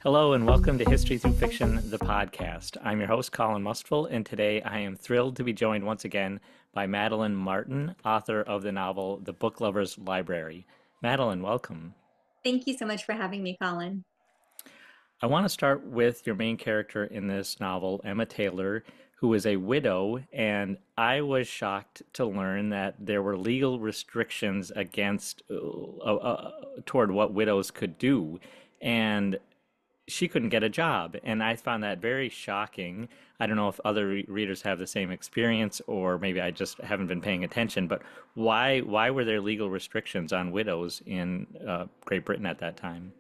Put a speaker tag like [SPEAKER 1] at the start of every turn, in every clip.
[SPEAKER 1] Hello and welcome to History Through Fiction, the podcast. I'm your host, Colin Mustful, and today I am thrilled to be joined once again by Madeline Martin, author of the novel The Book Lover's Library. Madeline, welcome.
[SPEAKER 2] Thank you so much for having me, Colin.
[SPEAKER 1] I want to start with your main character in this novel, Emma Taylor, who is a widow, and I was shocked to learn that there were legal restrictions against toward what widows could do. And she couldn't get a job. And I found that very shocking. I don't know if other readers have the same experience, or maybe I just haven't been paying attention, but why were there legal restrictions on widows in Great Britain at that time?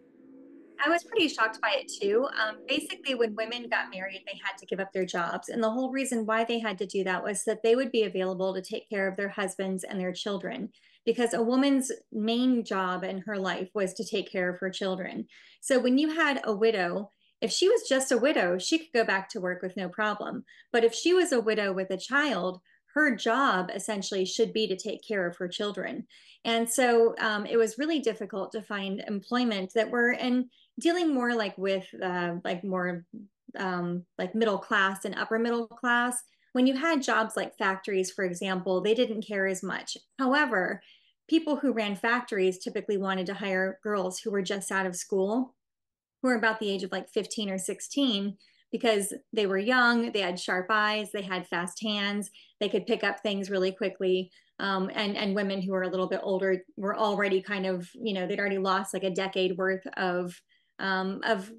[SPEAKER 2] I was pretty shocked by it too. Basically, when women got married, they had to give up their jobs. And the whole reason why they had to do that was that they would be available to take care of their husbands and their children. Because a woman's main job in her life was to take care of her children. So when you had a widow, if she was just a widow, she could go back to work with no problem. But if she was a widow with a child, her job essentially should be to take care of her children. And so it was really difficult to find employment that were in dealing more like with like more like middle class and upper middle class. When you had jobs like factories, for example, they didn't care as much. However, people who ran factories typically wanted to hire girls who were just out of school, who were about the age of like 15 or 16, because they were young, they had sharp eyes, they had fast hands, they could pick up things really quickly. And women who were a little bit older were already kind of, they'd already lost like a decade worth of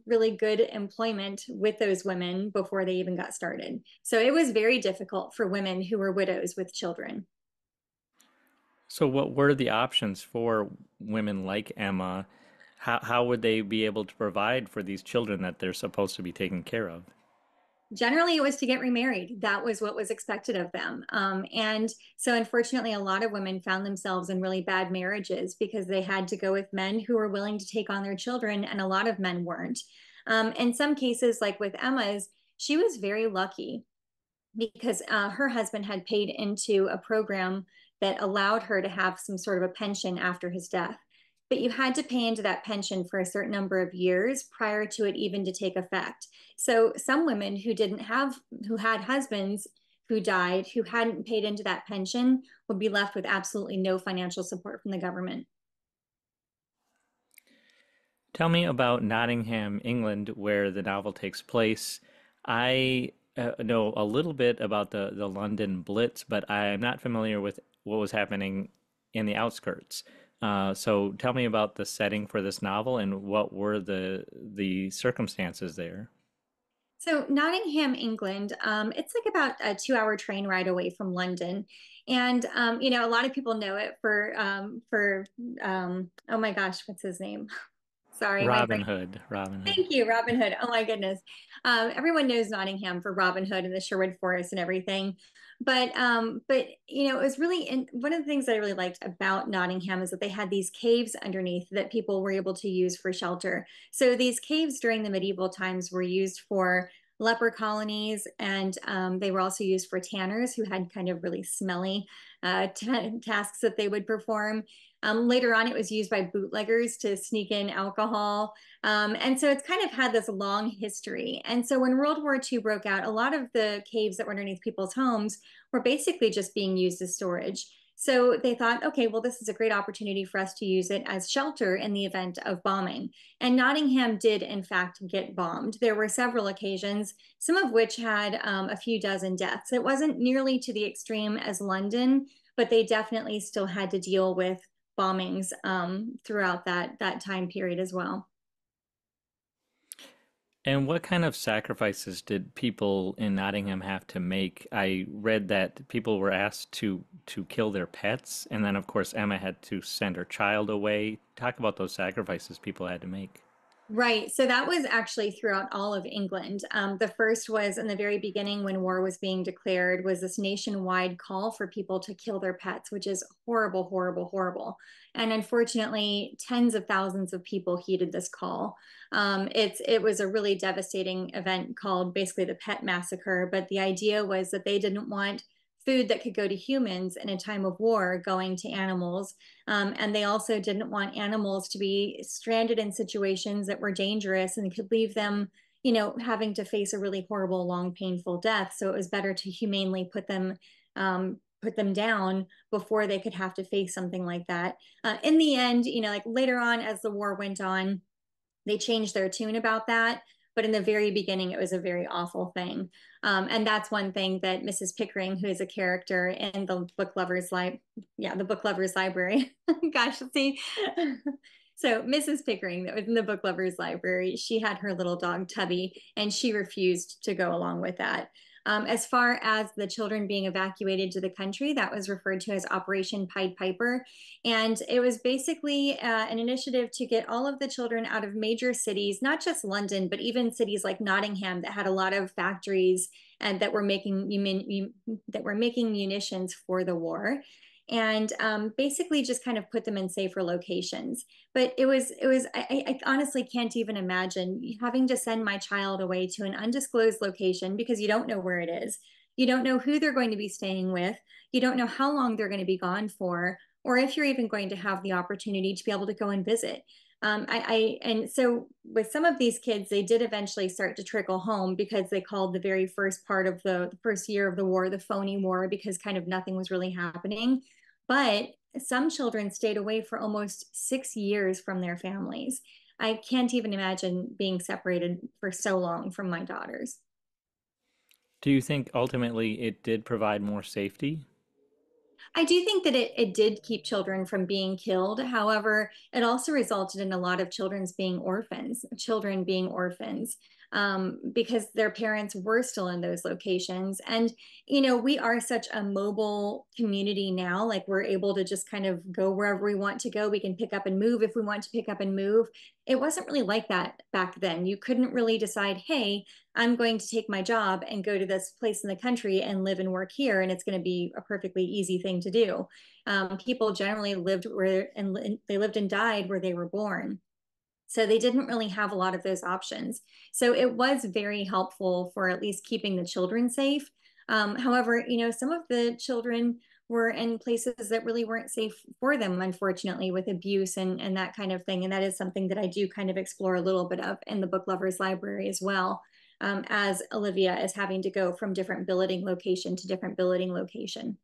[SPEAKER 2] really good employment with those women before they even got started. So it was very difficult for women who were widows with children.
[SPEAKER 1] So what were the options for women like Emma? How would they be able to provide for these children that they're supposed to be taking care of?
[SPEAKER 2] Generally, it was to get remarried. That was what was expected of them. And so, unfortunately, a lot of women found themselves in really bad marriages because they had to go with men who were willing to take on their children, and a lot of men weren't. In some cases, like with Emma's, she was very lucky because her husband had paid into a program that allowed her to have some sort of a pension after his death. But you had to pay into that pension for a certain number of years prior to it even to take effect. So some women who had husbands who died, who hadn't paid into that pension, would be left with absolutely no financial support from the government.
[SPEAKER 1] Tell me about Nottingham, England, where the novel takes place. I know a little bit about the London Blitz, but I'm not familiar with what was happening in the outskirts. So tell me about the setting for this novel and what were the circumstances there.
[SPEAKER 2] So Nottingham, England, it's like about a 2 hour train ride away from London. And a lot of people know it for oh my gosh, what's his name? Sorry, my brain.
[SPEAKER 1] Robin Hood, Robin Hood.
[SPEAKER 2] Thank you, Robin Hood. Oh my goodness. Everyone knows Nottingham for Robin Hood and the Sherwood Forest and everything. But it was really one of the things that I really liked about Nottingham is that they had these caves underneath that people were able to use for shelter. So these caves during the medieval times were used for leper colonies, and they were also used for tanners who had kind of really smelly tasks that they would perform. Later on, it was used by bootleggers to sneak in alcohol. And so it's kind of had this long history. And so when World War II broke out, a lot of the caves that were underneath people's homes were basically just being used as storage. So they thought, okay, well, this is a great opportunity for us to use it as shelter in the event of bombing. And Nottingham did, in fact, get bombed. There were several occasions, some of which had a few dozen deaths. It wasn't nearly to the extreme as London, but they definitely still had to deal with bombings throughout that time period as well.
[SPEAKER 1] And what kind of sacrifices did people in Nottingham have to make? I read that people were asked to kill their pets, and then of course Emma had to send her child away. Talk about those sacrifices people had to make.
[SPEAKER 2] Right. So that was actually throughout all of England. The first was in the very beginning when war was being declared, was this nationwide call for people to kill their pets, which is horrible, horrible, horrible. And unfortunately, tens of thousands of people heeded this call. It was a really devastating event called basically the Pet Massacre. But the idea was that they didn't want food that could go to humans in a time of war going to animals. And they also didn't want animals to be stranded in situations that were dangerous and could leave them, having to face a really horrible, long, painful death. So it was better to humanely put them down before they could have to face something like that. In the end, like later on, as the war went on, they changed their tune about that. But in the very beginning, it was a very awful thing. And that's one thing that Mrs. Pickering, who is a character in the Book Lovers the Book Lovers Library. Gosh, see. So Mrs. Pickering, that was in the Book Lovers Library, she had her little dog Tubby, and she refused to go along with that. As far as the children being evacuated to the country, that was referred to as Operation Pied Piper. And it was basically an initiative to get all of the children out of major cities, not just London, but even cities like Nottingham that had a lot of factories and that were making munitions for the war. And basically just kind of put them in safer locations. But I honestly can't even imagine having to send my child away to an undisclosed location because you don't know where it is. You don't know who they're going to be staying with. You don't know how long they're going to be gone for, or if you're even going to have the opportunity to be able to go and visit. And so with some of these kids, they did eventually start to trickle home because they called the very first part of the first year of the war the phony war because kind of nothing was really happening. But some children stayed away for almost 6 years from their families. I can't even imagine being separated for so long from my daughters.
[SPEAKER 1] Do you think ultimately it did provide more safety?
[SPEAKER 2] I do think that it did keep children from being killed. However, it also resulted in a lot of children being orphans, because their parents were still in those locations. And, we are such a mobile community now. Like we're able to just kind of go wherever we want to go. We can pick up and move if we want to pick up and move. It wasn't really like that back then. You couldn't really decide, hey, I'm going to take my job and go to this place in the country and live and work here, and it's going to be a perfectly easy thing to do. People generally lived where and they lived and died where they were born. So they didn't really have a lot of those options. So it was very helpful for at least keeping the children safe. However, some of the children were in places that really weren't safe for them, unfortunately, with abuse and that kind of thing. And that is something that I do kind of explore a little bit of in the Book Lovers Library as well, as Olivia is having to go from different billeting location to different billeting location.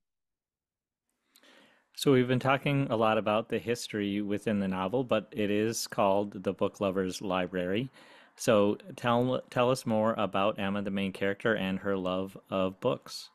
[SPEAKER 1] So we've been talking a lot about the history within the novel, but it is called The Book Lover's Library. So tell us more about Emma, the main character, and her love of books.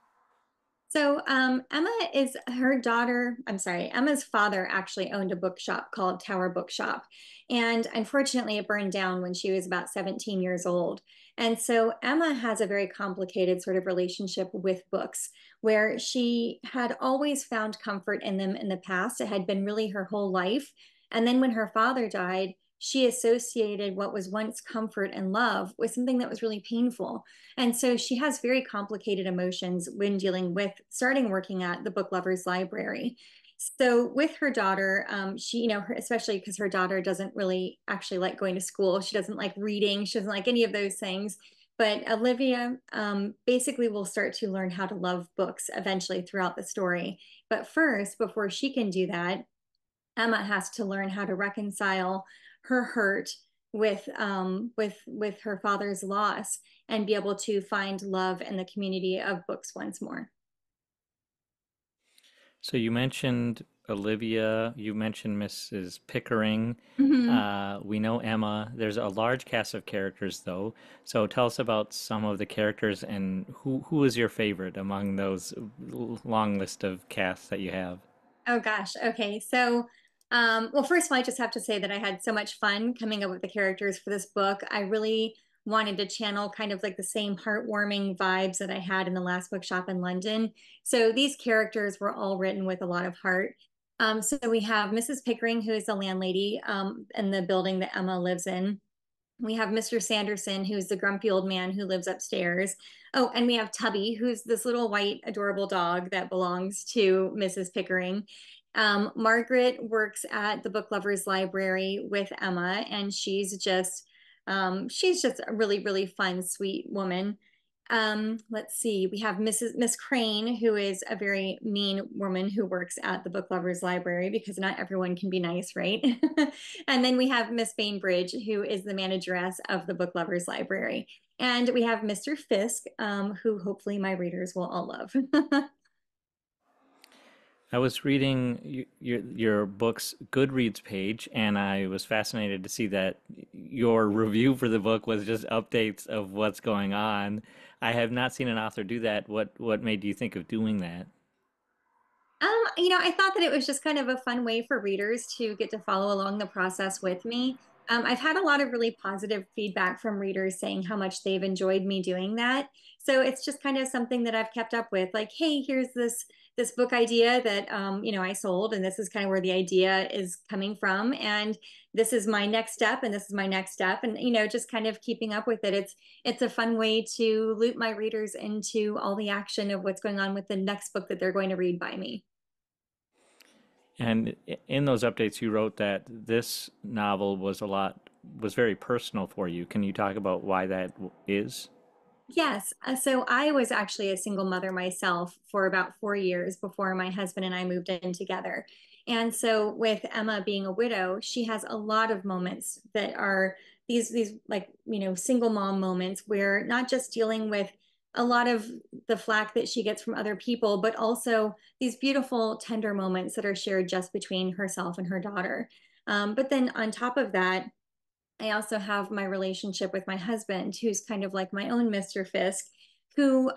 [SPEAKER 2] So Emma is her daughter. I'm sorry, Emma's father actually owned a bookshop called Tower Bookshop. And unfortunately, it burned down when she was about 17 years old. And so Emma has a very complicated sort of relationship with books, where she had always found comfort in them in the past. It had been really her whole life. And then when her father died, she associated what was once comfort and love with something that was really painful. And so she has very complicated emotions when dealing with starting working at the Book Lovers Library. So with her daughter, she, especially because her daughter doesn't really actually like going to school. She doesn't like reading. She doesn't like any of those things. But Olivia basically will start to learn how to love books eventually throughout the story. But first, before she can do that, Emma has to learn how to reconcile her hurt with her father's loss and be able to find love in the community of books once more.
[SPEAKER 1] So you mentioned Olivia, you mentioned Mrs. Pickering.
[SPEAKER 2] Mhm.
[SPEAKER 1] We know Emma. There's a large cast of characters, though. So tell us about some of the characters and who is your favorite among those long list of casts that you have.
[SPEAKER 2] Oh gosh. Okay. So, well, first of all, I just have to say that I had so much fun coming up with the characters for this book. I really wanted to channel kind of like the same heartwarming vibes that I had in the last bookshop in London. So these characters were all written with a lot of heart. So we have Mrs. Pickering, who is the landlady in the building that Emma lives in. We have Mr. Sanderson, who's the grumpy old man who lives upstairs. Oh, and we have Tubby, who's this little white, adorable dog that belongs to Mrs. Pickering. Margaret works at the Book Lovers Library with Emma, and she's just a really, really fun, sweet woman. Let's see. We have Miss Crane, who is a very mean woman who works at the Book Lovers Library because not everyone can be nice, right? And then we have Miss Bainbridge, who is the manageress of the Book Lovers Library. And we have Mr. Fisk, who hopefully my readers will all love.
[SPEAKER 1] I was reading your book's Goodreads page, and I was fascinated to see that your review for the book was just updates of what's going on. I have not seen an author do that. What made you think of doing that?
[SPEAKER 2] I thought that it was just kind of a fun way for readers to get to follow along the process with me. I've had a lot of really positive feedback from readers saying how much they've enjoyed me doing that. So it's just kind of something that I've kept up with. Like, hey, here's this book idea that I sold, and this is kind of where the idea is coming from, and this is my next step, and this is my next step, and just kind of keeping up with it. It's a fun way to loop my readers into all the action of what's going on with the next book that they're going to read by me.
[SPEAKER 1] And in those updates, you wrote that this novel was very personal for you. Can you talk about why that is?
[SPEAKER 2] Yes. So I was actually a single mother myself for about 4 years before my husband and I moved in together. And so with Emma being a widow, she has a lot of moments that are these like, single mom moments where not just dealing with a lot of the flack that she gets from other people, but also these beautiful, tender moments that are shared just between herself and her daughter. But then on top of that, I also have my relationship with my husband, who's kind of like my own Mr. Fisk, who,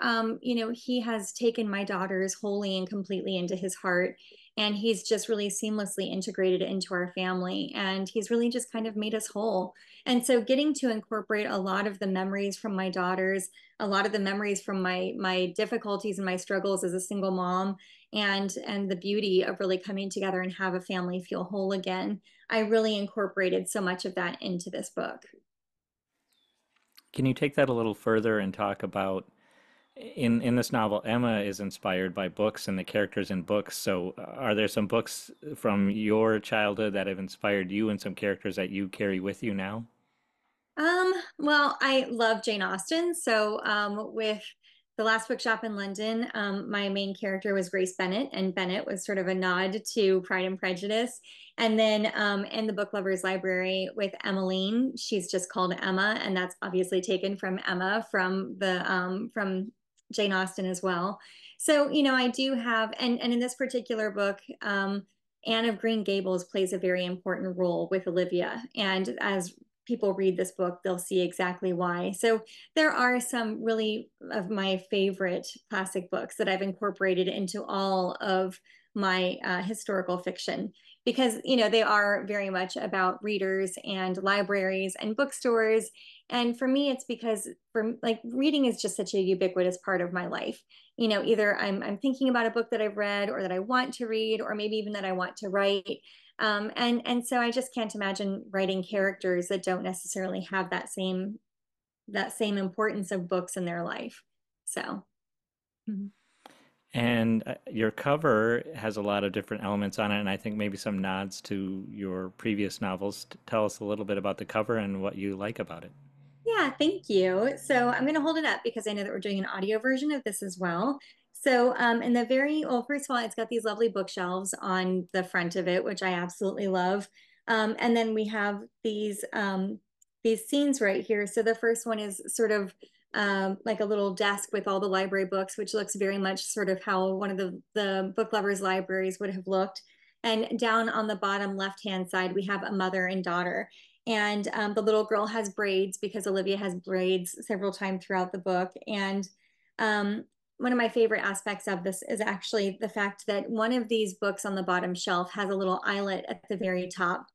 [SPEAKER 2] he has taken my daughters wholly and completely into his heart. And he's just really seamlessly integrated into our family. And he's really just kind of made us whole. And so getting to incorporate a lot of the memories from my daughters, a lot of the memories from my difficulties and my struggles as a single mom, and the beauty of really coming together and have a family feel whole again. I really incorporated so much of that into this book.
[SPEAKER 1] Can you take that a little further and talk about in this novel, Emma is inspired by books and the characters in books. So, are there some books from your childhood that have inspired you and some characters that you carry with you now?
[SPEAKER 2] Well, I love Jane Austen. So, with The Last Bookshop in London, my main character was Grace Bennet, and Bennet was sort of a nod to Pride and Prejudice. And then in the Book Lovers Library with Emmeline, she's just called Emma, and that's obviously taken from Emma from Jane Austen as well. So, I do have, and in this particular book, Anne of Green Gables plays a very important role with Olivia. And as people read this book, they'll see exactly why. So there are some really of my favorite classic books that I've incorporated into all of my historical fiction because they are very much about readers and libraries and bookstores. And for me, it's because for like reading is just such a ubiquitous part of my life. Either I'm thinking about a book that I've read or that I want to read, or maybe even that I want to write. And so I just can't imagine writing characters that don't necessarily have that same importance of books in their life. So mhm.
[SPEAKER 1] And your cover has a lot of different elements on it, and I think maybe some nods to your previous novels. Tell us a little bit about the cover and what you like about it.
[SPEAKER 2] Yeah, thank you. So I'm going to hold it up because I know that we're doing an audio version of this as well. So in the well, first of all, it's got these lovely bookshelves on the front of it, which I absolutely love. And then we have these scenes right here. So the first one is sort of like a little desk with all the library books, which looks very much sort of how one of the book lovers libraries would have looked. And down on the bottom left-hand side, we have a mother and daughter. And the little girl has braids because Olivia has braids several times throughout the book. And um, one of my favorite aspects of this is actually the fact that one of these books on the bottom shelf has a little eyelet at the very top.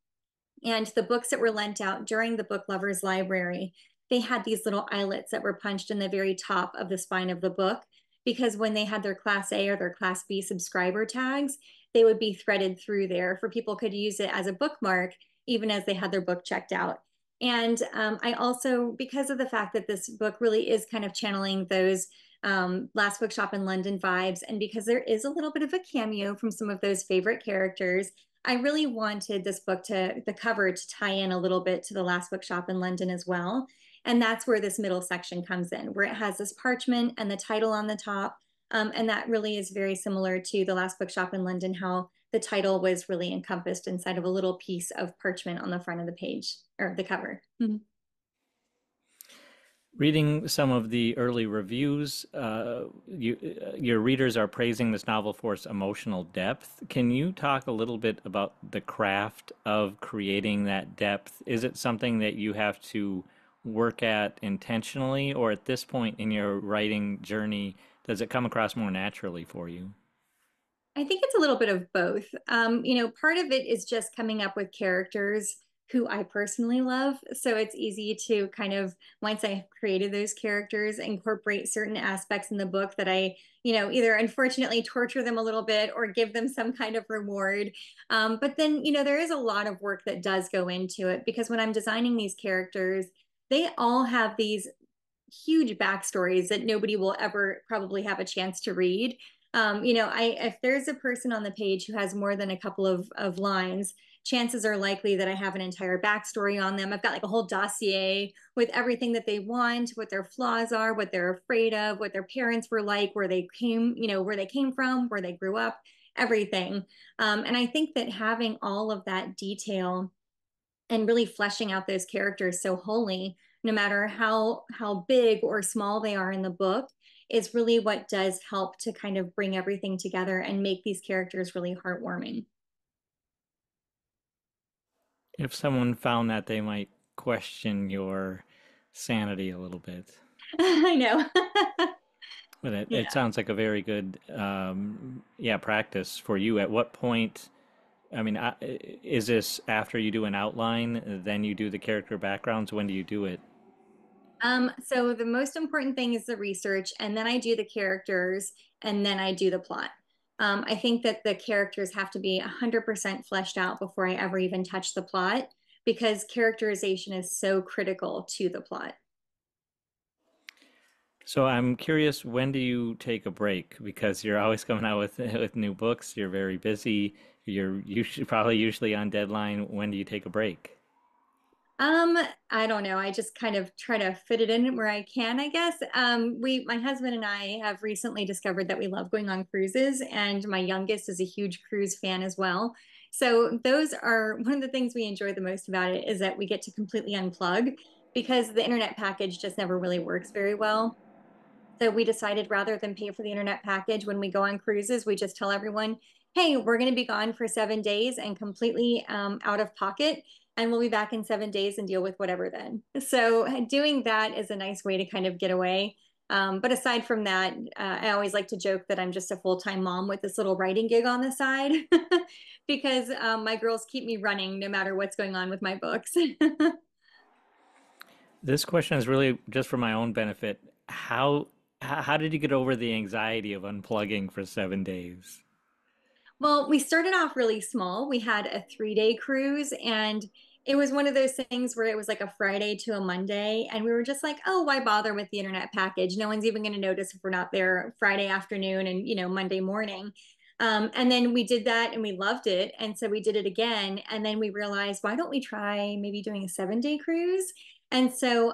[SPEAKER 2] And the books that were lent out during the Book Lovers Library, they had these little eyelets that were punched in the very top of the spine of the book because when they had their Class A or their Class B subscriber tags, they would be threaded through there for people could use it as a bookmark even as they had their book checked out. And I also, because of the fact that this book really is kind of channeling those Last Bookshop in London vibes, and because there is a little bit of a cameo from some of those favorite characters, I really wanted this book the cover to tie in a little bit to the Last Bookshop in London as well. And that's where this middle section comes in, where it has this parchment and the title on the top. And that really is very similar to The Last Bookshop in London, how the title was really encompassed inside of a little piece of parchment on the front of the page or the cover. Mhm.
[SPEAKER 1] Reading some of the early reviews, your readers are praising this novel for its emotional depth. Can you talk a little bit about the craft of creating that depth? Is it something that you have to work at intentionally, or at this point in your writing journey, does it come across more naturally for you?
[SPEAKER 2] I think it's a little bit of both. Part of it is just coming up with characters who I personally love. So it's easy to kind of, once I've created those characters, incorporate certain aspects in the book that I, either unfortunately torture them a little bit or give them some kind of reward. But then, there is a lot of work that does go into it because when I'm designing these characters, they all have these huge backstories that nobody will ever probably have a chance to read. If there's a person on the page who has more than a couple of lines, chances are likely that I have an entire backstory on them. I've got like a whole dossier with everything that they want, what their flaws are, what they're afraid of, what their parents were like, where they came from, where they grew up, everything. And I think that having all of that detail and really fleshing out those characters so wholly, no matter how big or small they are in the book, is really what does help to kind of bring everything together and make these characters really heartwarming.
[SPEAKER 1] If someone found that, they might question your sanity a little bit.
[SPEAKER 2] I know.
[SPEAKER 1] But it
[SPEAKER 2] Yeah.
[SPEAKER 1] sounds like a very good, yeah, practice for you. At what point, I mean, is this after you do an outline, then you do the character backgrounds? When do you do it?
[SPEAKER 2] So the most important thing is the research, and then I do the characters, and then I do the plot. I think that the characters have to be 100% fleshed out before I ever even touch the plot, because characterization is so critical to the plot.
[SPEAKER 1] So I'm curious, when do you take a break? Because you're always coming out with with new books. You're very busy. You're usually probably usually on deadline. When do you take a break?
[SPEAKER 2] Um, I don't know. I just kind of try to fit it in where I can, I guess. My husband and I have recently discovered that we love going on cruises, and my youngest is a huge cruise fan as well. So those are one of the things we enjoy the most about it is that we get to completely unplug because the internet package just never really works very well. So we decided rather than pay for the internet package when we go on cruises, we just tell everyone, hey, we're going to be gone for 7 days and completely out of pocket. And we'll be back in 7 days and deal with whatever then. So doing that is a nice way to kind of get away. But aside from that, I always like to joke that I'm just a full-time mom with this little writing gig on the side because my girls keep me running no matter what's going on with my books.
[SPEAKER 1] This question is really just for my own benefit. How did you get over the anxiety of unplugging for 7 days?
[SPEAKER 2] Well, we started off really small. We had a 3 day cruise, and it was one of those things where it was like a Friday to a Monday. And we were just like, oh, why bother with the internet package? No one's even going to notice if we're not there Friday afternoon and, Monday morning. And then we did that and we loved it. And so we did it again. And then we realized, why don't we try maybe doing a 7 day cruise? And so,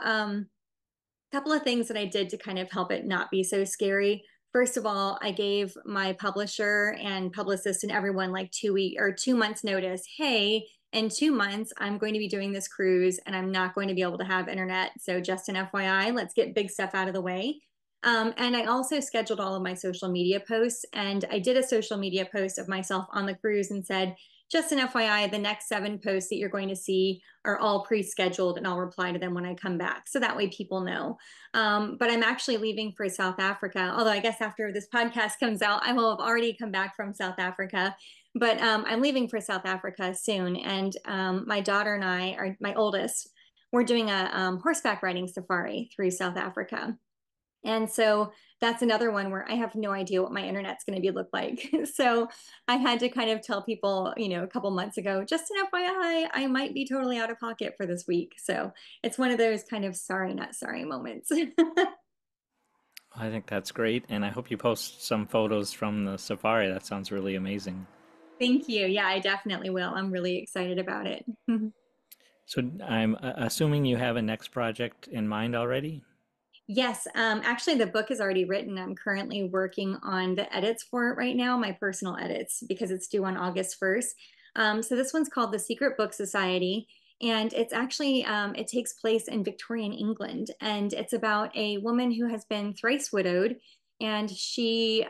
[SPEAKER 2] couple of things that I did to kind of help it not be so scary. First of all, I gave my publisher and publicist and everyone like 2 week or 2 months notice. Hey, in 2 months, I'm going to be doing this cruise and I'm not going to be able to have internet. So just an FYI, let's get big stuff out of the way. And I also scheduled all of my social media posts, and I did a social media post of myself on the cruise and said, just an FYI, the next 7 posts that you're going to see are all pre-scheduled and I'll reply to them when I come back. So that way people know. But I'm actually leaving for South Africa. Although I guess after this podcast comes out, I will have already come back from South Africa. But I'm leaving for South Africa soon. And my daughter and I, are my oldest, we're doing a horseback riding safari through South Africa. And so that's another one where I have no idea what my internet's going to be look like. So I had to kind of tell people, a couple months ago, just an FYI, I might be totally out of pocket for this week. So it's one of those kind of sorry, not sorry moments.
[SPEAKER 1] I think that's great, and I hope you post some photos from the safari. That sounds really amazing.
[SPEAKER 2] Thank you. Yeah, I definitely will. I'm really excited about it.
[SPEAKER 1] So I'm assuming you have a next project in mind already?
[SPEAKER 2] Yes, actually, the book is already written. I'm currently working on the edits for it right now, my personal edits, because it's due on August 1st. So this one's called The Secret Book Society, and it's actually it takes place in Victorian England, and it's about a woman who has been thrice widowed, and she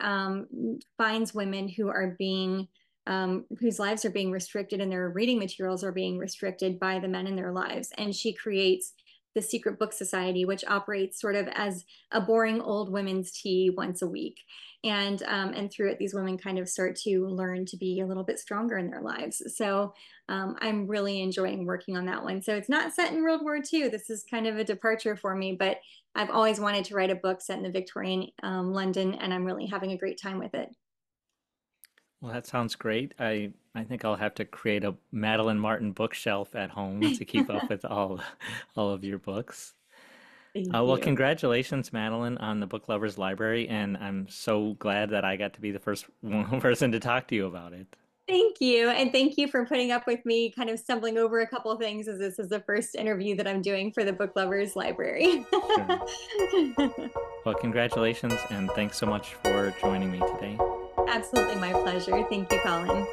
[SPEAKER 2] finds women who are being whose lives are being restricted and their reading materials are being restricted by the men in their lives, and she creates the Secret Book Society, which operates sort of as a boring old women's tea once a week. And through it, these women kind of start to learn to be a little bit stronger in their lives. So I'm really enjoying working on that one. So it's not set in World War II. This is kind of a departure for me, but I've always wanted to write a book set in the Victorian London, and I'm really having a great time with it.
[SPEAKER 1] Well, that sounds great. I think I'll have to create a Madeline Martin bookshelf at home to keep up with all all of your books.
[SPEAKER 2] Thank
[SPEAKER 1] Well,
[SPEAKER 2] you.
[SPEAKER 1] congratulations, Madeline, on the Book Lovers Library, and I'm so glad that I got to be the first one person to talk to you about it.
[SPEAKER 2] Thank you. And thank you for putting up with me kind of stumbling over a couple of things as this is the first interview that I'm doing for the Book Lovers Library.
[SPEAKER 1] Sure. Well, congratulations, and thanks so much for joining me today.
[SPEAKER 2] Absolutely my pleasure. Thank you, Colin.